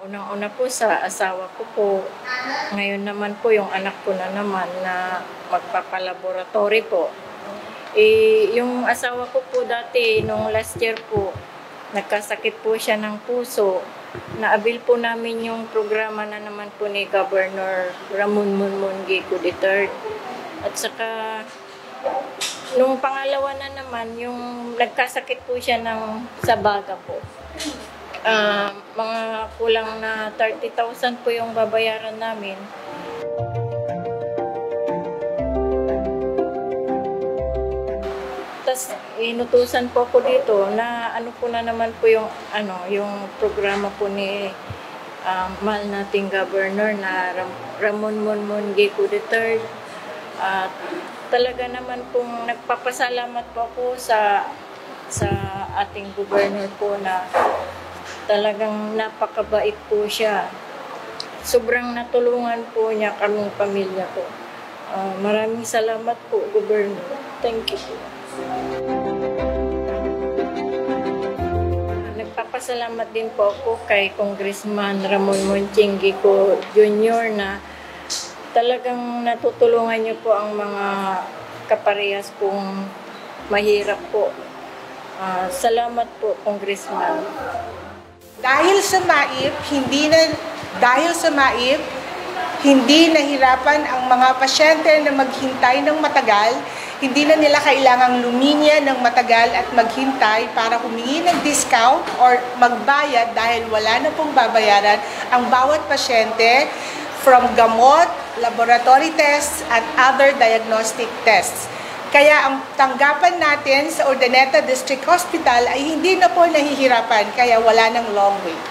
Unang-una po sa asawa ko po. Ngayon naman po yung anak ko na naman na magpapalaboratory po. Yung asawa ko po dati, nung last year po, nagkasakit po siya ng puso. Naabil po namin yung programa na naman po ni Governor Ramon Monmongico III. At saka, nung pangalawa na naman, yung nagkasakit po siya sa baga po. Mga kulang na 30,000 po yung babayaran namin. Tapos inutusan po ako dito na ano po na naman po yung programa po ni mahal nating governor na Ramon Monmongico III. At talaga naman pong nagpapasalamat po ako sa ating governor po na talagang napakabait po siya. Sobrang natulungan po niya kaming pamilya po. Maraming salamat po, Governor. Thank you po. Nagpapasalamat din po ako kay Congressman Ramon Monmongico Jr. na talagang natutulungan niyo po ang mga kaparehas pong mahirap po. Salamat po, Congressman. Dahil sa MAIP, hindi nahirapan ang mga pasyente na maghintay ng matagal. Hindi na nila kailangang luminya ng matagal at maghintay para humingi ng discount or magbayad dahil wala na pong babayaran ang bawat pasyente from gamot, laboratory tests, and other diagnostic tests. Kaya ang tanggapan natin sa Urdaneta District Hospital ay hindi na po nahihirapan, kaya wala ng long wait.